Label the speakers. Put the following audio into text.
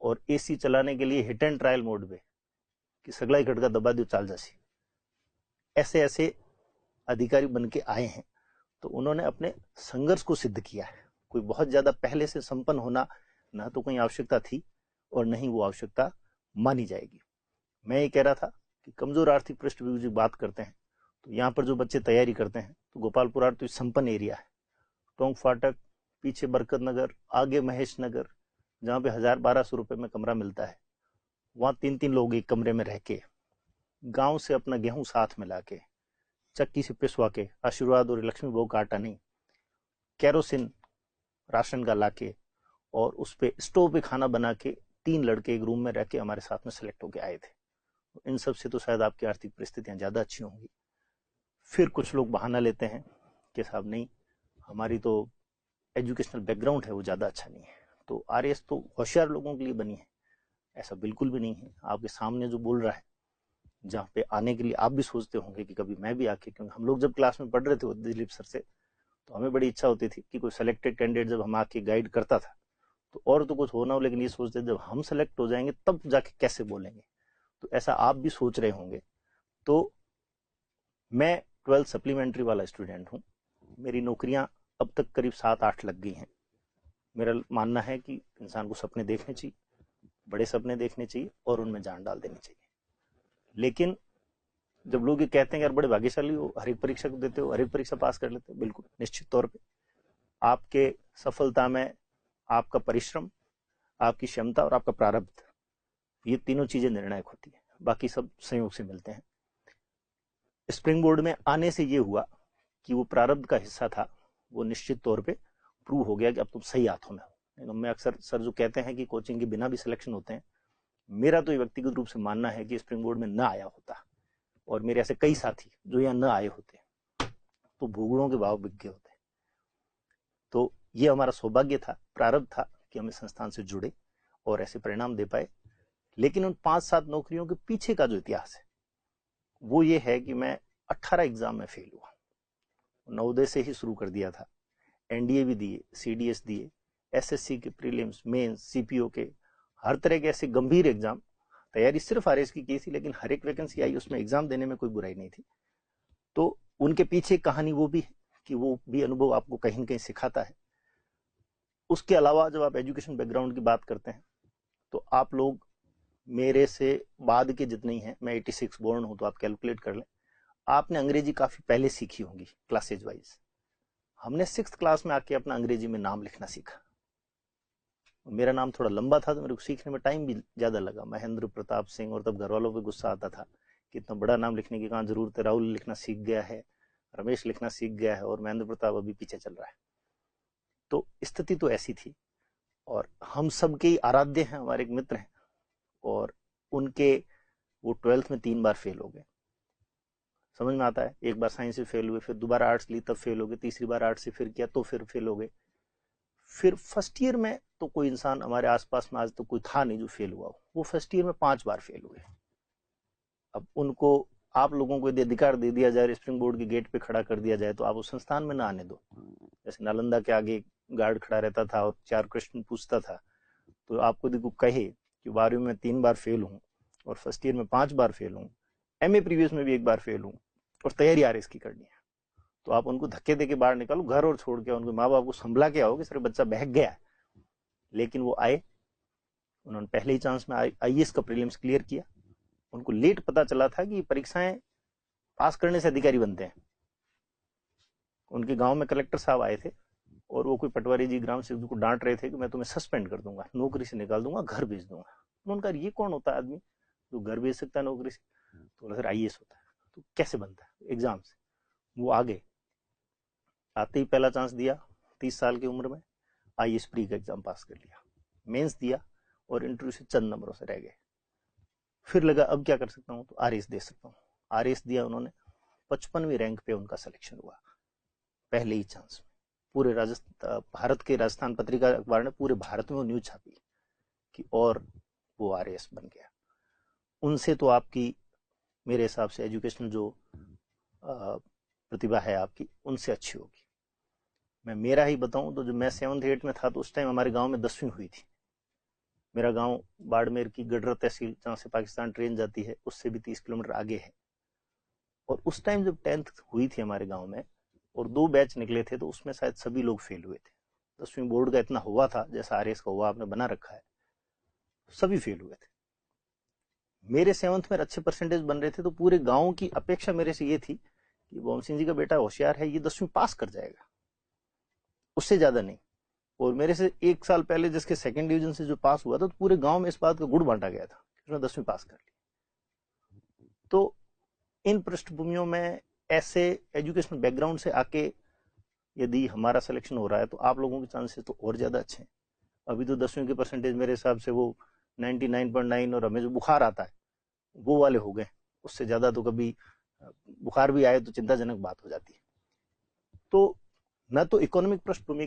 Speaker 1: और एसी चलाने के लिए हिट एंड ट्रायल मोड पे कि सगला ही खटका दबा दो चाल जासी, ऐसे ऐसे अधिकारी बन के आए हैं। तो उन्होंने अपने संघर्ष को सिद्ध किया है। कोई बहुत ज्यादा पहले से संपन्न होना ना तो कोई आवश्यकता थी और नहीं वो आवश्यकता मानी जाएगी। मैं ये कह रहा था कि कमजोर आर्थिक पृष्ठभूमि की बात करते हैं तो यहाँ पर जो बच्चे तैयारी करते हैं तो गोपालपुर तो संपन्न एरिया है। टोंक फाटक, पीछे बरकत नगर, आगे महेश नगर, जहाँ पे 1000-1200 रुपए में कमरा मिलता है, वहाँ 3-3 लोग एक कमरे में रह के गाँव से अपना गेहूं साथ में लाके चक्की से पिसवा के, आशीर्वाद और लक्ष्मी भोग का आटा नहीं, केरोसिन राशन का लाके और उस पे स्टोव पे खाना बना के 3 लड़के एक रूम में रह के हमारे साथ में सेलेक्ट होके आए थे। इन सब से तो शायद आपकी आर्थिक परिस्थितियां ज्यादा अच्छी होंगी। फिर कुछ लोग बहाना लेते हैं कि साहब नहीं, हमारी तो एजुकेशनल बैकग्राउंड है वो ज्यादा अच्छा नहीं है, तो आरएएस तो होशियार लोगों के लिए बनी है। ऐसा बिल्कुल भी नहीं है। आपके सामने जो बोल रहा है, जहाँ पे आने के लिए आप भी सोचते होंगे कि कभी मैं भी आके, क्योंकि हम लोग जब क्लास में पढ़ रहे थे दिलीप सर से, तो हमें बड़ी इच्छा होती थी कि कोई सिलेक्टेड कैंडिडेट जब हम आके गाइड करता था तो और तो कुछ होना हो, लेकिन ये सोचते जब हम सेलेक्ट हो जाएंगे तब जाके कैसे बोलेंगे। तो ऐसा आप भी सोच रहे होंगे। तो मैं 12 सप्लीमेंट्री वाला स्टूडेंट हूँ। मेरी नौकरियां अब तक करीब 7-8 लग गई हैं। मेरा मानना है कि इंसान को सपने देखने चाहिए, बड़े सपने देखने चाहिए और उनमें जान डाल देनी चाहिए। लेकिन जब लोग ये कहते हैं यार बड़े भाग्यशाली हो, हर एक परीक्षा को देते हो, हर एक परीक्षा पास कर लेते हो, बिल्कुल निश्चित तौर पे आपके सफलता में आपका परिश्रम, आपकी क्षमता और आपका प्रारब्ध, ये तीनों चीजें निर्णायक होती है। बाकी सब संयोग से मिलते हैं। स्प्रिंग बोर्ड में आने से ये हुआ कि वो प्रारब्ध का हिस्सा था, वो निश्चित तौर पे प्रूव हो गया कि अब तुम सही हाथों में हो। मैं अक्सर सर जो कहते हैं कि कोचिंग के बिना भी सिलेक्शन होते हैं, मेरा तो ये व्यक्तिगत रूप से मानना है कि स्प्रिंग बोर्ड में न आया होता और मेरे ऐसे कई साथी जो यहाँ न आए होते तो भूगोड़ों के भाव बिक गए होते। तो ये हमारा सौभाग्य था, प्रारब्ध था कि हम इस संस्थान से जुड़े और ऐसे परिणाम दे पाए। लेकिन उन 5-7 नौकरियों के पीछे का जो इतिहास है वो ये है कि मैं 18 एग्जाम में फेल हुआ। नवोदय से ही शुरू कर दिया था, एनडीए भी दिए, सीडीएस दिए, एसएससी के प्रीलिम्स, मेंस, सीपीओ के, हर तरह के ऐसे गंभीर एग्जाम। तैयारी सिर्फ आरएस की थी, लेकिन हर एक वैकेंसी आई उसमें एग्जाम देने में कोई बुराई नहीं थी। तो उनके पीछे कहानी वो भी है कि वो भी अनुभव आपको कहीं न कहीं सिखाता है। उसके अलावा जब आप एजुकेशन बैकग्राउंड की बात करते हैं तो आप लोग मेरे से बाद के जितने ही हैं, मैं 86 बोर्न हूं, तो आप कैलकुलेट कर लें, आपने अंग्रेजी काफी पहले सीखी होगी क्लासेज वाइज। हमने 6th क्लास में आके अपना अंग्रेजी में नाम लिखना सीखा। मेरा नाम थोड़ा लंबा था तो मेरे को सीखने में टाइम भी ज्यादा लगा, महेंद्र प्रताप सिंह, और तब घर वालों पे गुस्सा आता था कि इतना बड़ा नाम लिखने की कहाँ जरूरत है, राहुल लिखना सीख गया है, रमेश लिखना सीख गया है और महेंद्र प्रताप अभी पीछे चल रहा है। तो स्थिति तो ऐसी थी और हम सबके आराध्य हैं, हमारे एक मित्र हैं और उनके वो 12th में 3 बार फेल हो गए। समझ में आता है, एक बार साइंस से फेल हुए, फिर दोबारा आर्ट्स ली तब फेल हो गए, तीसरी बार आर्ट्स से फिर किया तो फिर फेल हो गए। फिर फर्स्ट ईयर में तो कोई इंसान हमारे आसपास में आज तो कोई था नहीं जो फेल हुआ हो, वो फर्स्ट ईयर में 5 बार फेल हुए। अब उनको, आप लोगों को यदि अधिकार दे दिया जाए, स्प्रिंग बोर्ड के गेट पे खड़ा कर दिया जाए तो आप उस संस्थान में ना आने दो। जैसे नालंदा के आगे गार्ड खड़ा रहता था और 4 क्वेश्चन पूछता था, तो आपको यदि कहे कि 12वीं में 3 बार फेल हूं और फर्स्ट ईयर में 5 बार फेल हूं, एमए प्रीवियस में भी 1 बार फेल हूं और तैयारी आरएस की करनी है, तो आप उनको धक्के देके बाहर निकालो घर और छोड़ के, उनके माँ बाप को संभला के आओ कि सर बच्चा बहक गया है। लेकिन वो आए, उन्होंने पहले ही चांस में आईएएस का प्रीलिम्स क्लियर किया। उनको लेट पता चला था कि परीक्षाएं पास करने से अधिकारी बनते हैं। उनके गांव में कलेक्टर साहब आए थे और वो कोई पटवारी जी ग्राम सेवक को डांट रहे थे कि मैं तुम्हें सस्पेंड कर दूंगा, नौकरी से निकाल दूंगा, घर भेज दूंगा। उन्होंने कहा ये कौन होता है आदमी जो घर भेज सकता है नौकरी से? तो बोला सर आईएएस होता है। तो कैसे बनता है? एग्जाम से। वो आगे आते ही पहला चांस दिया, 30 साल की उम्र में आईएएस प्री का एग्जाम पास कर लिया, मेंस दिया और इंटरव्यू से चंद नंबरों से रह गए। फिर लगा अब क्या कर सकता हूं, तो आरएएस दे सकता हूं। आरएएस दिया उन्होंने, 55वीं रैंक पे उनका सिलेक्शन हुआ पहले ही चांस में। पूरे राजस्थान, भारत के राजस्थान पत्रिका अखबार ने पूरे भारत में वो न्यूज छापी कि और वो आरएएस बन गया। उनसे तो आपकी मेरे हिसाब से एजुकेशनल जो प्रतिभा है आपकी उनसे अच्छी होगी। मैं मेरा ही बताऊं तो जब मैं 7th 8th में था तो उस टाइम हमारे गांव में 10वीं हुई थी मेरा गांव बाड़मेर की गडर तहसील, जहाँ से पाकिस्तान ट्रेन जाती है, उससे भी 30 किलोमीटर आगे है। और उस टाइम जब 10th हुई थी हमारे गांव में और 2 बैच निकले थे, तो उसमें शायद सभी लोग फेल हुए थे। 10वीं बोर्ड का इतना हुआ था जैसा आरएस का हुआ आपने बना रखा है, सभी फेल हुए थे। मेरे 7th में अच्छे परसेंटेज बन रहे थे, तो पूरे गांव की अपेक्षा मेरे से ये थी कि बोम सिंह जी का बेटा होशियार है, ये 10वीं पास कर जाएगा, उससे ज्यादा नहीं। और मेरे से 1 साल पहले जिसके 2nd डिवीजन से जो पास हुआ था, तो पूरे गांव में इस बात का गुड़ बांटा गया था कि उसने 10वीं पास कर ली। तो इन पृष्ठभूमियों में ऐसे एजुकेशनल बैकग्राउंड से आके यदि हमारा सिलेक्शन हो रहा है, तो आप लोगों के चांसेस तो और ज्यादा अच्छे हैं। अभी तो 10वीं के परसेंटेज मेरे हिसाब से वो 99.9, और हमें जो बुखार आता है वो वाले हो गए। उससे ज्यादा तो कभी बुखार भी आए तो चिंताजनक बात हो जाती है। तो न तो इकोनॉमिक पृष्ठभूमि